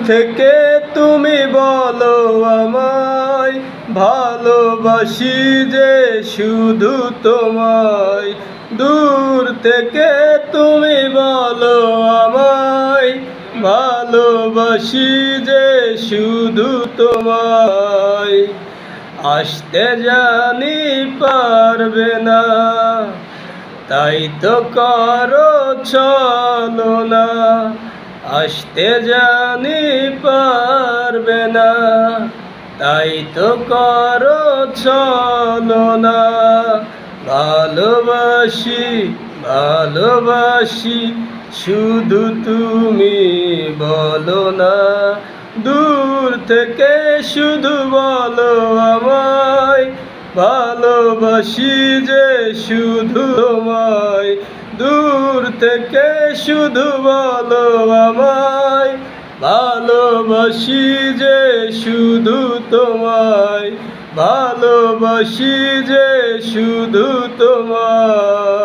থেকে তুমি বলো আমায়, ভালোবাসি যে শুধু তোমায়। দূর থেকে তুমি বলো আমায়, ভালোবাসি যে শুধু তোমায়। আসতে জানি পারবে না, তাই তো করো ছলনা। আসতে জানি পারবে না, তাই তো করো ছলনা। ভালোবাসি ভালোবাসি শুধু তুমি বলো না। দূর থেকে শুধু বলো আমায়, ভালোবাসি যে শুধু তোমায়। দূর থেকে শুধু বলো আমায়, ভালোবাসি যে শুধু তোমায়। ভালোবাসি যে শুধু তোমায়।